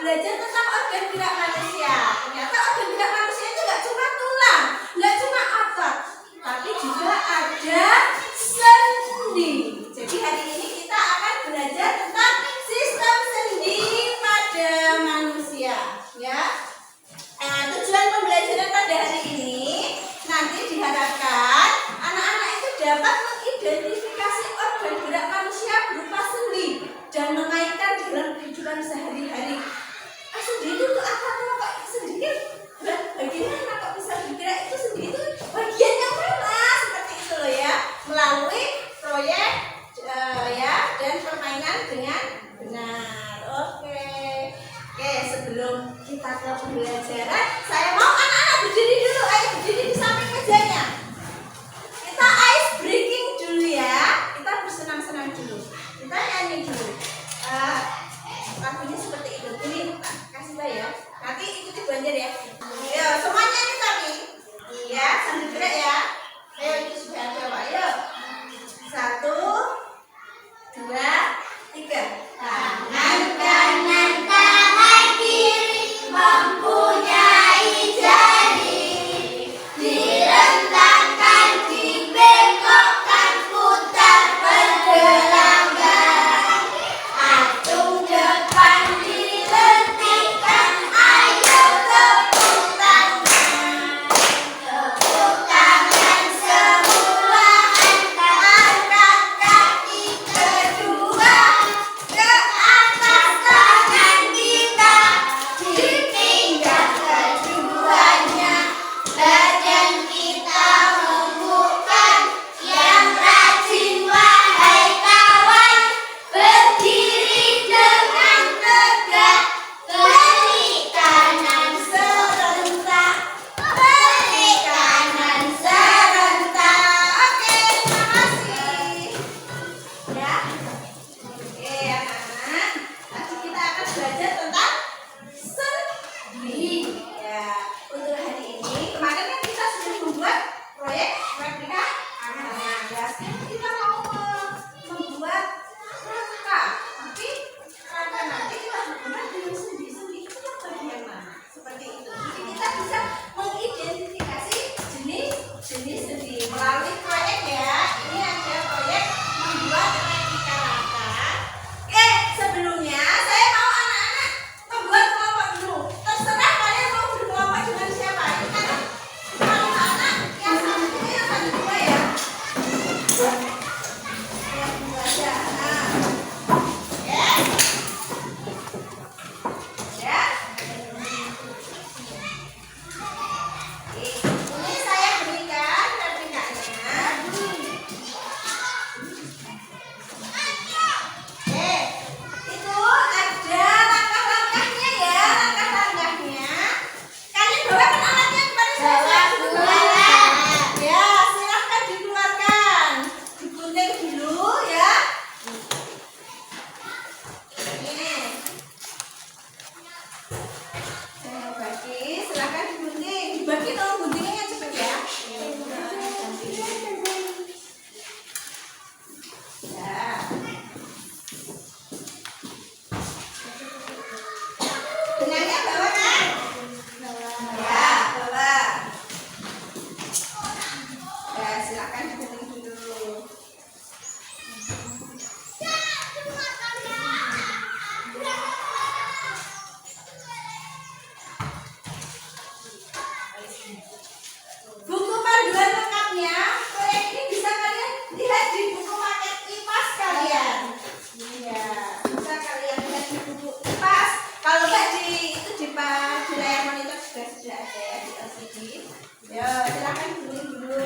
belajar tentang organ gerak manusia. Ternyata organ gerak manusia itu nggak cuma tulang, nggak cuma otot, tapi juga ada sendi. Jadi hari ini kita akan belajar tentang sistem sendi pada manusia, ya. Tujuan pembelajaran pada hari ini nanti diharapkan anak-anak itu dapat mengidentifikasi organ dibagi tolong guntingnya cepet ya. Ya. Benangnya bawa kan? Ya, bawa. Ya, silakan digunting dulu. Buku panduan lengkapnya, proyek ini bisa kalian lihat di buku paket IPAS kalian. Iya, bisa kalian lihat di buku IPAS. Kalau nggak itu di layar monitor juga sudah ada ya di LCD. Yo, silakan gunting dulu.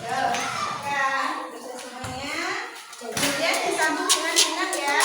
Yo, silakan bisa semuanya. Kemudian disambung dengan benang ya.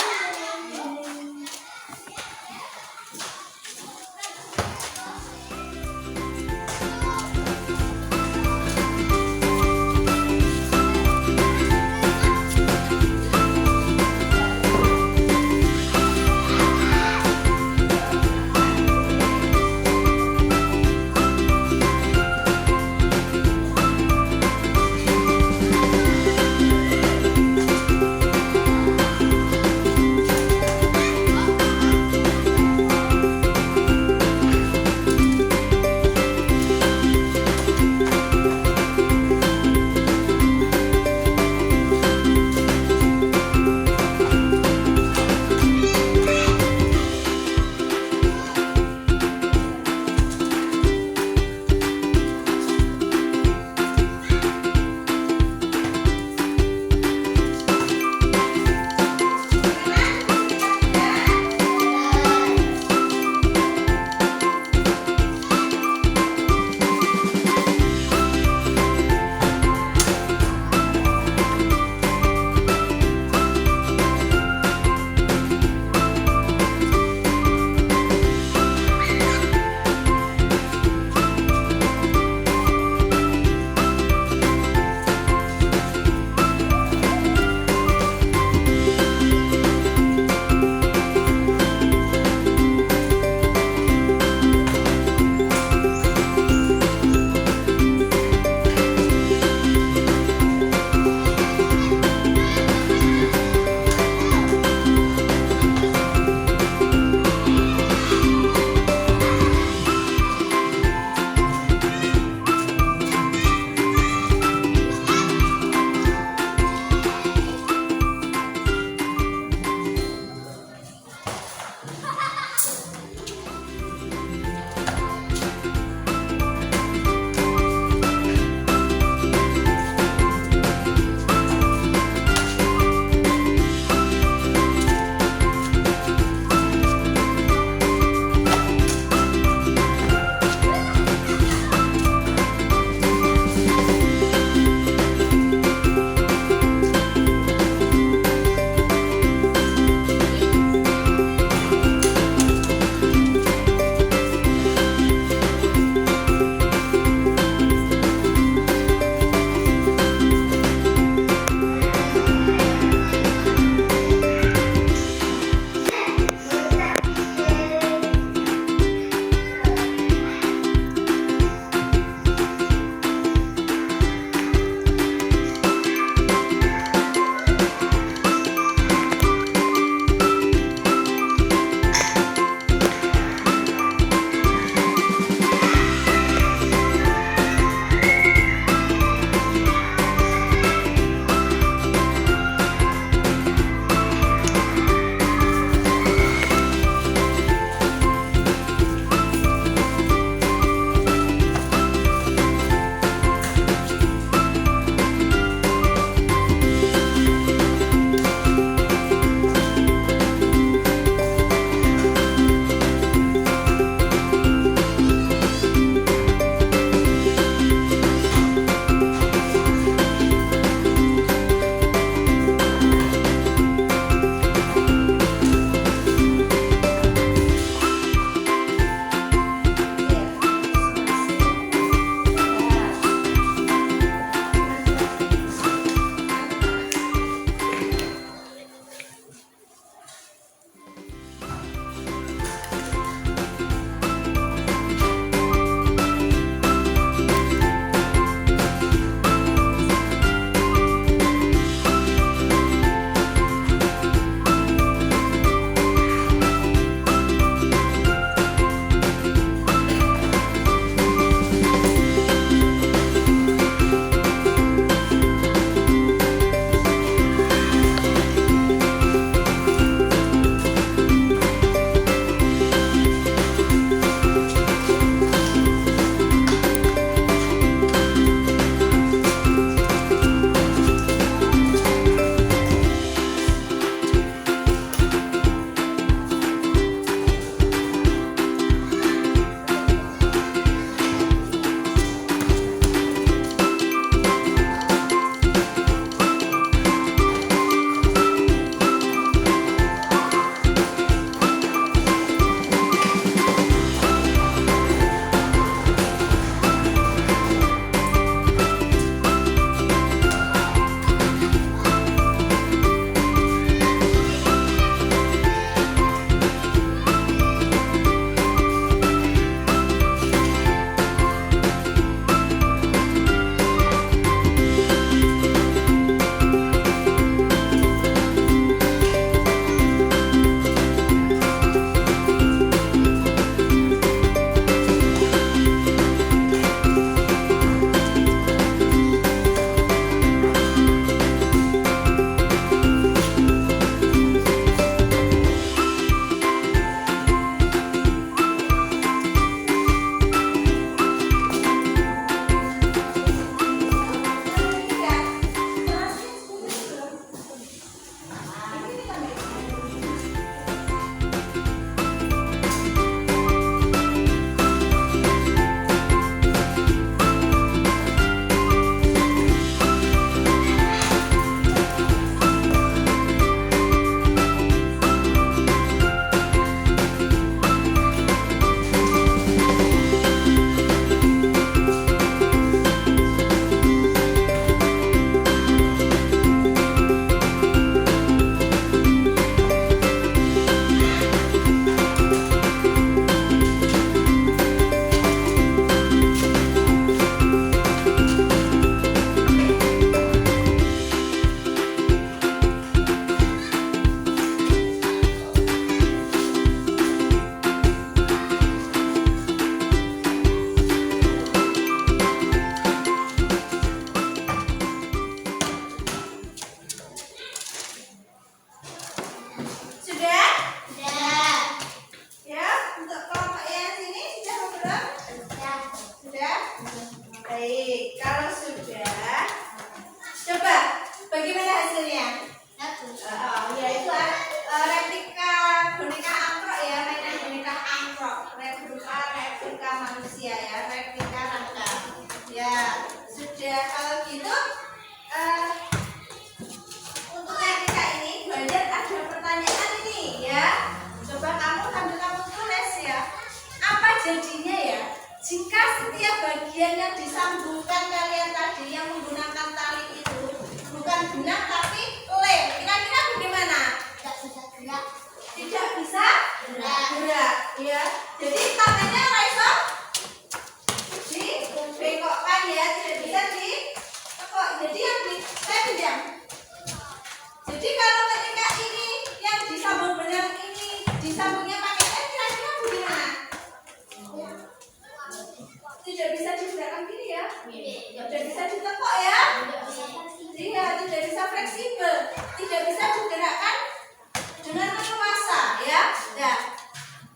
Nah,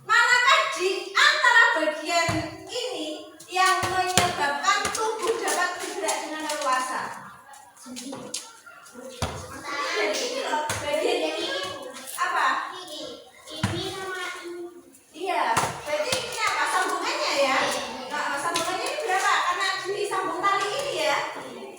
manakah di antara bagian ini yang menyebabkan tubuh dapat bergerak dengan leluasa? Jadi ini loh, bagian yang ini apa? Ini sama ini. Iya, berarti ini apa? Sambungannya ya? Nah, sambungannya ini berapa? Karena disambung tali ini ya.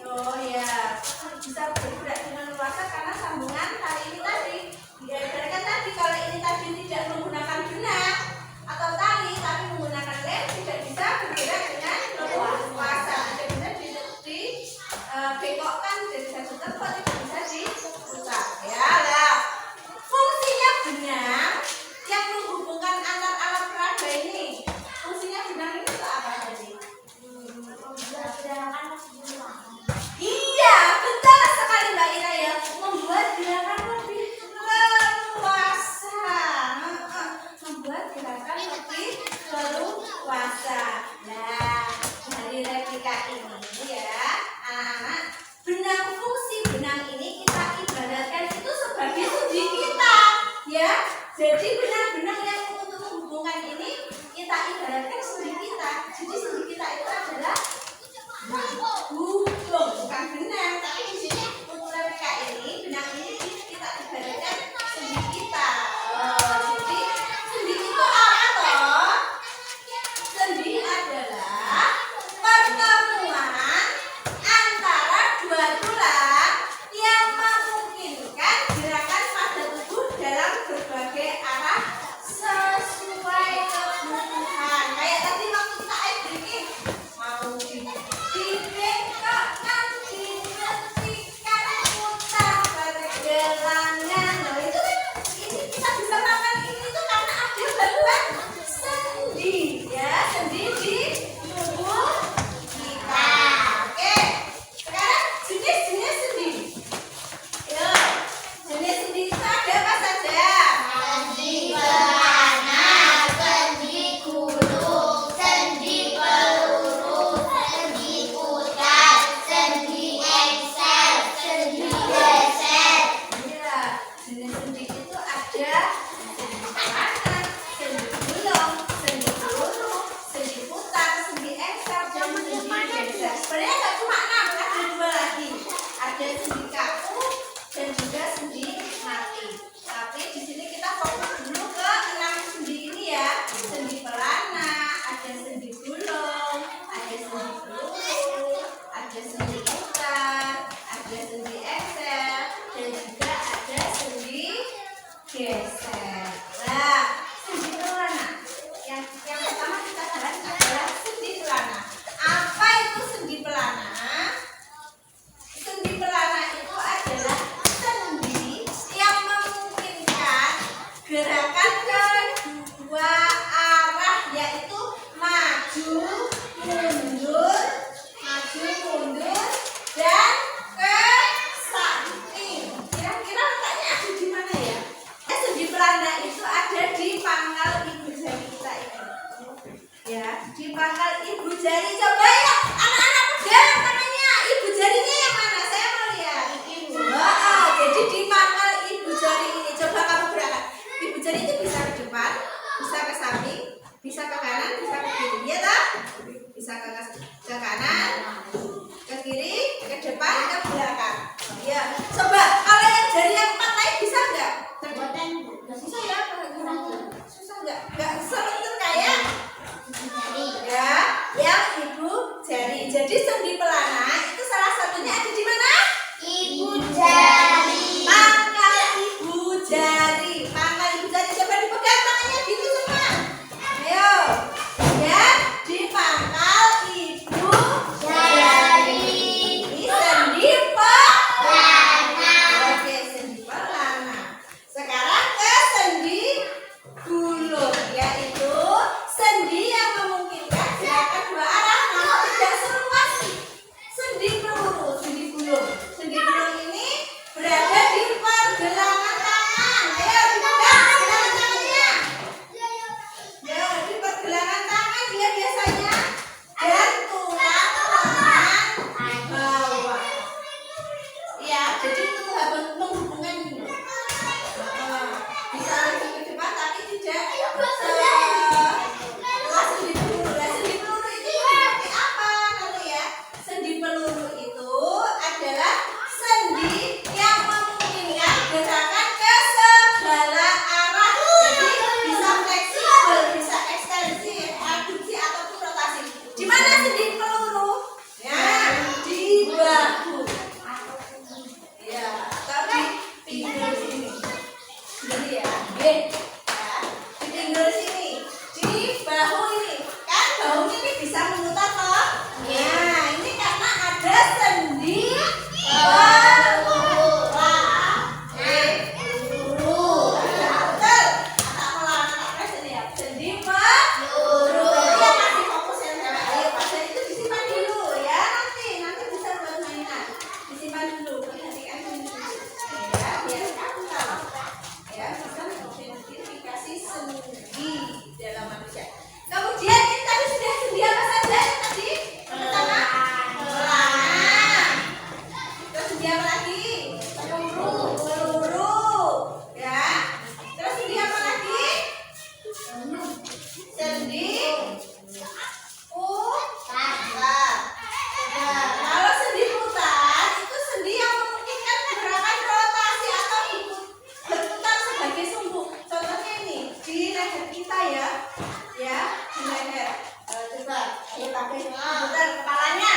Oh ya, bisa bergerak dengan leluasa karena sambungan tali ini tadi. Ya, ibaratkan tadi kalau ini tadi tidak menggunakan benang atau tali, tapi menggunakan lem, tidak bisa bergerak dengan leluasa. Tidak bisa dibekokkan dari satu tempat, tidak bisa diputar. Ya, lah. Fungsinya benang yang menghubungkan antar alat peraga ini. Fungsinya benang ini untuk apa tadi? Iya, betul sekali Mbak Ira ya. Membuat gerakan lebih leluasa. Membuat gerakan lebih leluasa. Nah, dari replika ini ya, anak-anak, benang fungsi benang ini kita ibaratkan itu sebagai sendi kita, ya. Jadi benang-benang yang untuk menghubungkan ini kita ibaratkan sendi kita. Jadi sendi kita itu adalah hubung, bukan benang, tapi di sini untuk replika ini benang ini kita ibaratkan sendi kita. Jadi sendi itu apa toh? Sendi adalah pertemuan antara dua tulang yang memungkinkan gerakan pada tubuh dalam berbagai arah sesuai kebutuhan. Kayak tadi waktu kita ice breaking, mau dibengkokkan, dihentikan, putar pergelangan. Nah itu kan ini kita bisa melakukan ini tuh karena ada bantuan sendi, ya, sendi di tubuh kita. Oke, sekarang jenis-jenis sendi. Yo, jenis sendi itu ada apa saja? Sendi pelana, sendi gulung, sendi peluru, sendi putar, sendi engsel, sendi geser. Iya, jenis sendi itu ada sendi pelana, sendi gulung, sendi peluru, sendi putar, sendi engsel, dan sendi geser. Sebenarnya nggak cuma 6, ada 2 lagi. Ada sendi kaku dan juga sendi mati. Tapi di sini kita fokus dulu ke 6 sendi ini ya. Sendi pelana, ada sendi gulung, ada sendi peluru, ada sendi putar, ada sendi engsel, dan juga ada sendi geser. Nah, sendi pelana. Yang pertama kita bahas adalah sendi pelana. Apa itu sendi pelana? Sendi pelana itu adalah sendi yang memungkinkan gerakan kedua arah, yaitu maju, mundur, dan ke samping. Kira-kira letaknya ada di mana ya? Sendi pelana itu ada di pangkal ibu jari kita ini. Ya, di pangkal ibu jari. Coba ya, anak-anak pegang tangannya. Ibu jarinya yang mana? Saya mau lihat. Jadi di pangkal ibu jari ini. Coba kamu gerakan. Ibu jari itu bisa ke depan, bisa ke samping, bisa ke kanan, bisa ke kiri. Ya toh? Bisa ke kanan, ke kiri, ke depan, ke belakang. Ya. Coba kalau yang jari yang 4 lain bisa nggak? Susah ya? Susah nggak? Nggak serentak kayak ya, yang ibu jari. Jadi sendi pelana itu salah satunya ada di mana? Ibu jari. Pangkal ibu jari. Pangkal ibu jari. Coba dipegang tangannya gitu semua. Ayo. Ya, di pangkal ibu Jari. ini sendi pelana. Pelana. Oke, sendi pelana. Sekarang ke sendi leher kita ya. Ya, di leher. Coba ayo pakai putar kepalanya.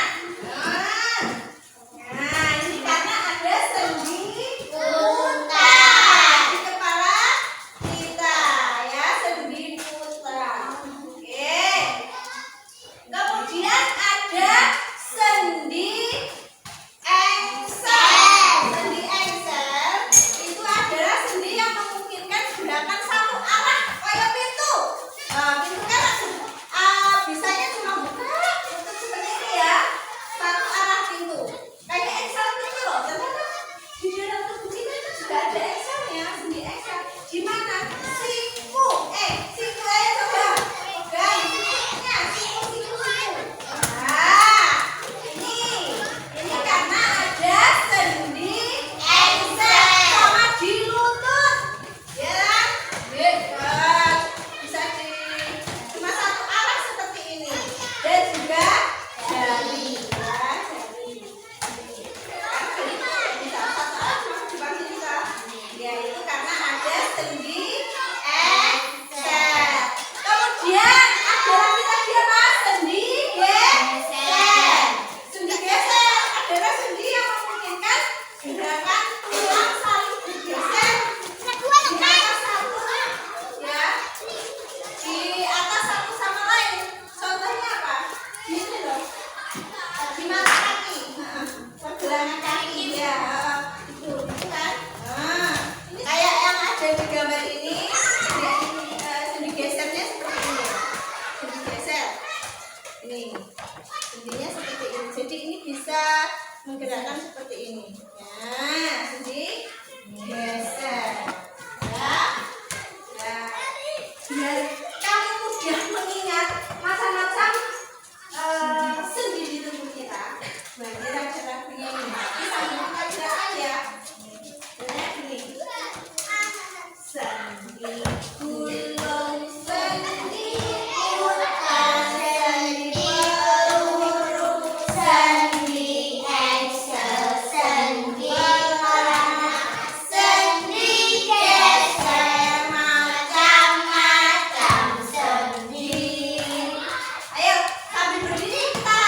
Nah, ini karena ada sendi putar di kepala kita ya, sendi putar. Oke. Kemudian ada sendi engsel. Sendi engsel itu adalah sendi yang memungkinkan gerakan satu arah kayak pintu. Pintu kan bisanya cuma buka tutup seperti ini ya, satu arah pintu. Kayak engsel pintu loh. Ternyata di dalam tubuh kita itu juga ada engselnya, sendi engsel. Di mana? Siku. Siku aja coba. Pegang sikunya, siku. Nah, ini karena ada sendi engsel sama di lutut. Ya kan? Bebas. Bisa cuma satu arah seperti ini. Dan juga jari. Ya, jari. Bisa satu arah cuma di depan sini kan? Ya, itu karena ada sendi engsel. Kemudian ada lagi tadi apa? Sendi geser. Sendi geser adalah sendi yang memungkinkan gerakan tulang saling bergeser di atas satu ya, di atas satu sama lain. Contohnya apa? Gini loh, di mata kaki, pergelangan kaki ya, itu kan. Ini kayak yang ada di gambar ini. Sendi gesernya seperti ini. Sendi geser. Ini sendinya seperti ini. Jadi ini bisa menggerakkan seperti ini. Nah, sendi geser. Ya. Nah, biar kamu mudah mengingat macam-macam sendi di tubuh kita. Nah, cara punya ini. Ini sambil kita gerakan ya. Nah, ini. Sendi gulung, sendi putar, sendi peluru, sendi engsel, sendi pelana, sendi geser, macam-macam sendi. Ayo sambil berdiri kita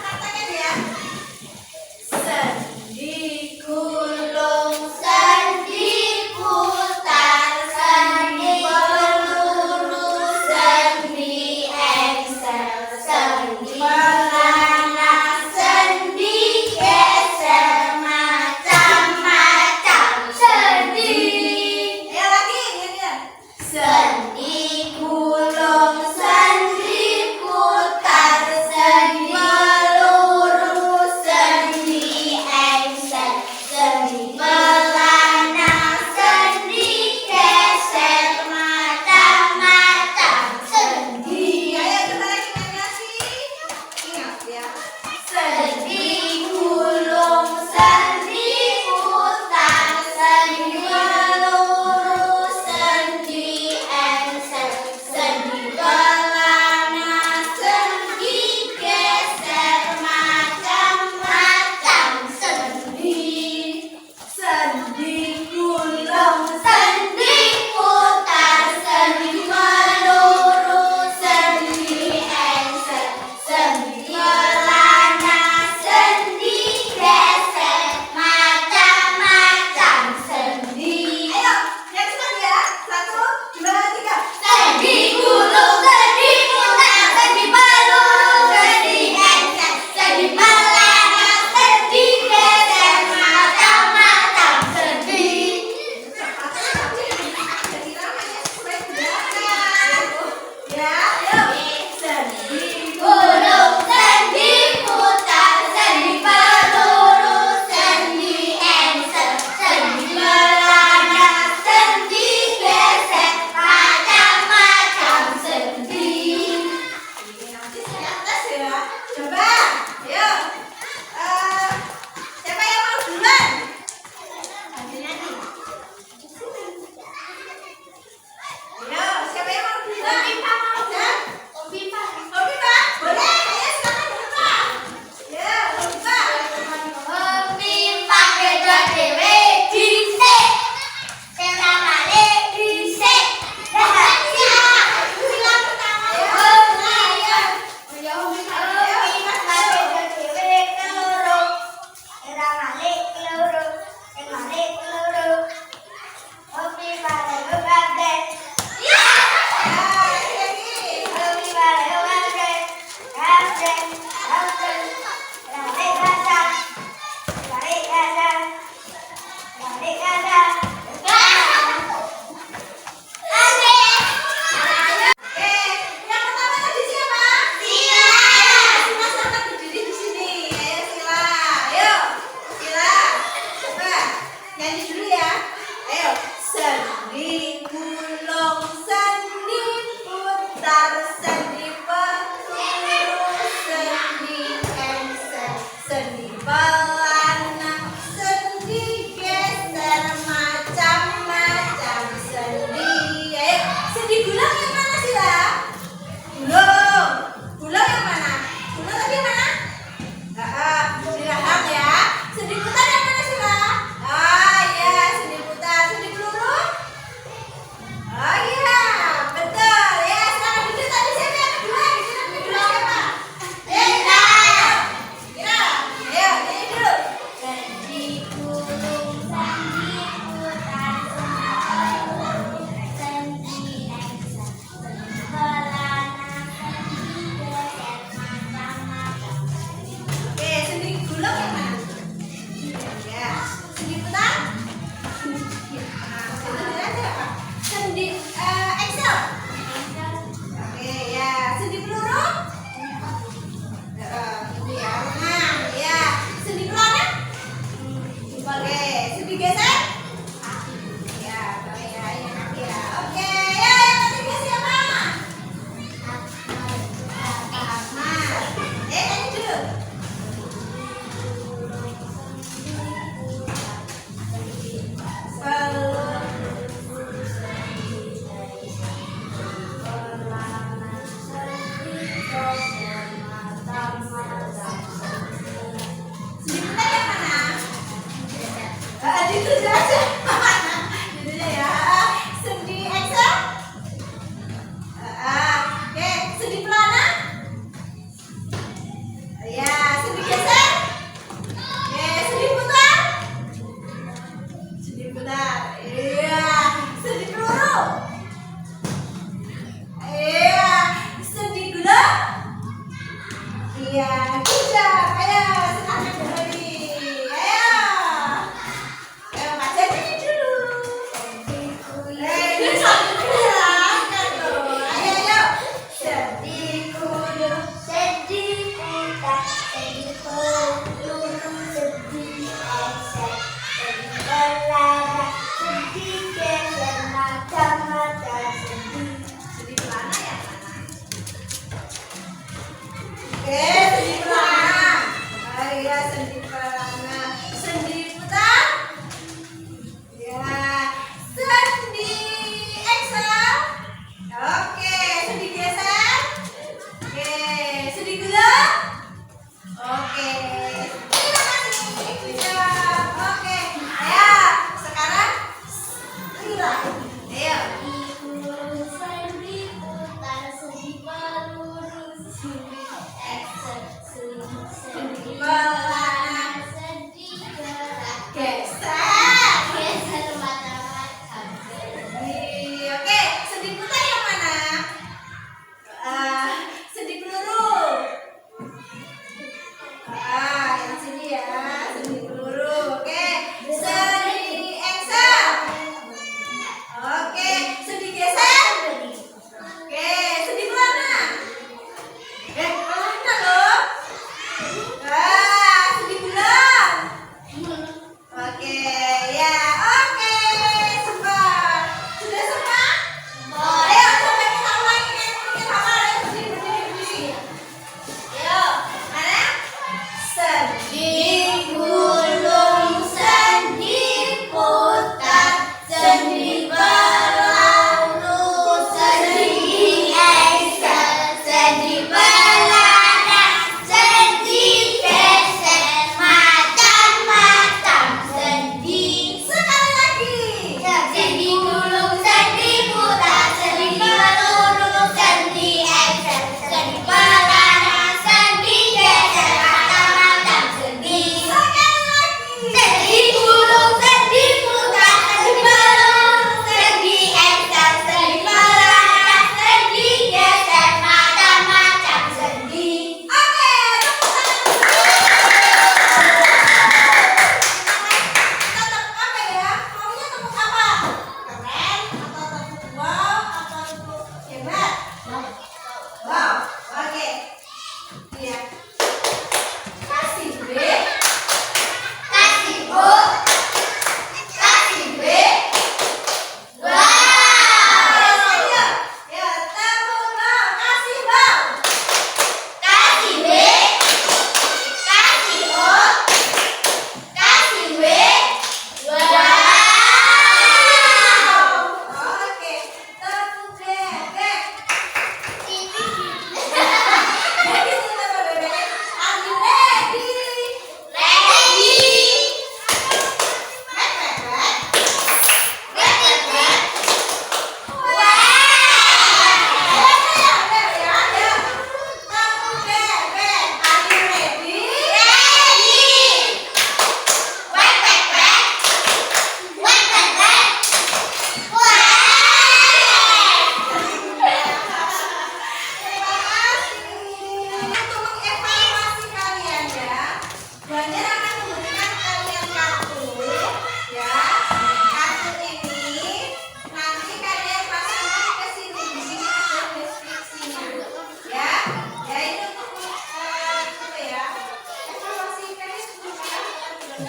katakan ya. Sendi gulung, sendi putar, sendi peluru, sendi engsel, sendi pelana, sendi geser, macam-macam sendi. Ayo lagi nyanyian. Sendi gulung, sendi putar, sendi peluru, sendi engsel, sendi pelana, sendi geser, macam-macam sendi. Ayo kita lagi nyanyi. Ingat ya. Sendi gulung, sendi putar, sendi peluru, sendi engsel,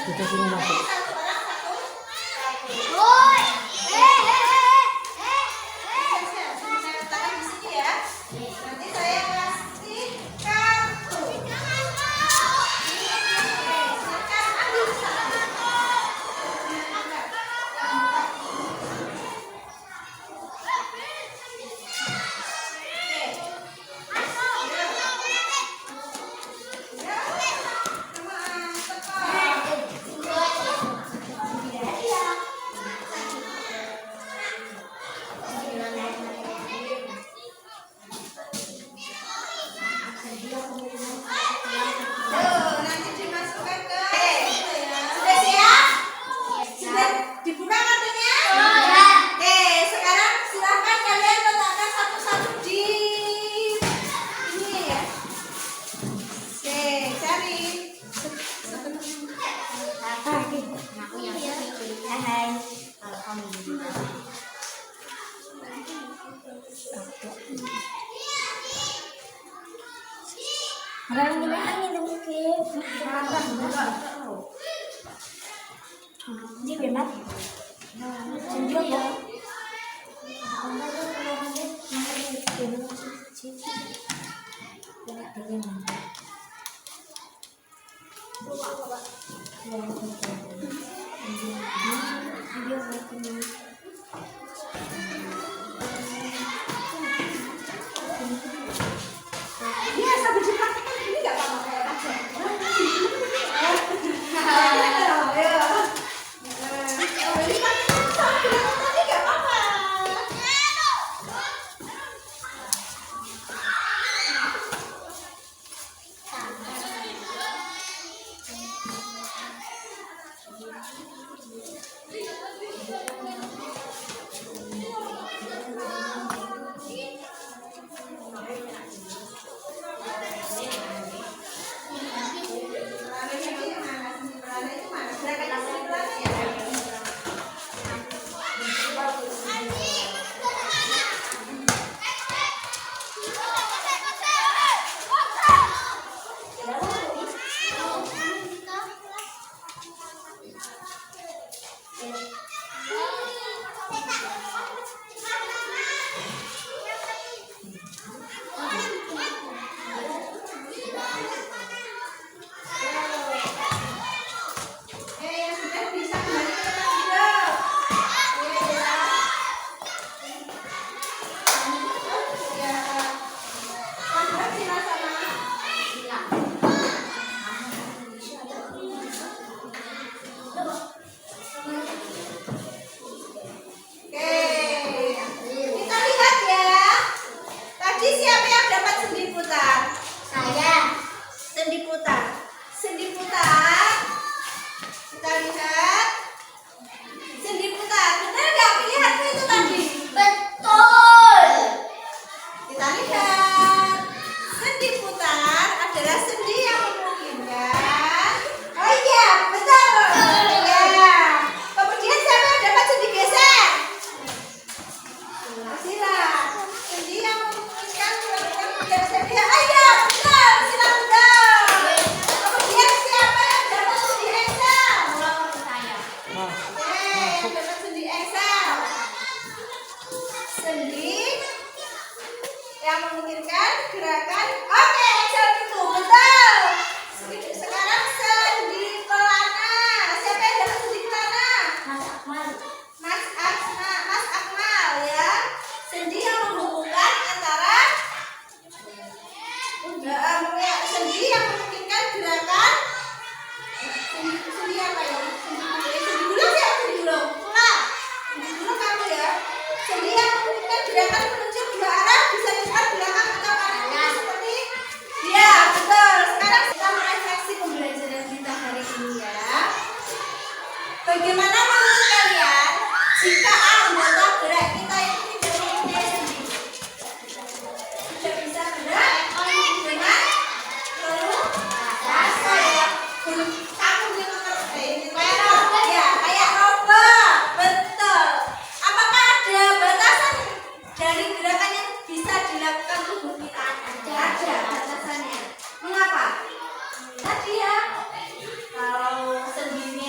Kita sini masuk. Satu orang satu. Woi. Saya letakkan di sini ya. Nanti saya kasih kartu. Silakan ambil satu. Nanti dimasukkan ke sudah siap? Sudah dibuka kartunya? Oke, sekarang silahkan kalian letakkan satu-satu di ini ya. Oke, cari. Aku yang hai. Alhamdulillah. Ini benar. Sendiri ya. Iya, sambil dipraktekkan ini nggak apa-apa kayak aja. Bagaimana menurut kalian jika anggota gerak kita itu tidak mempunyai sendi? Tidak bisa gerak dengan rasa ya, kayak robot, betul. Apakah ada batasan dari gerakan yang bisa dilakukan tubuh kita? Ada batasannya. Mengapa? Tadi ya, kalau sendinya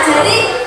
mengajari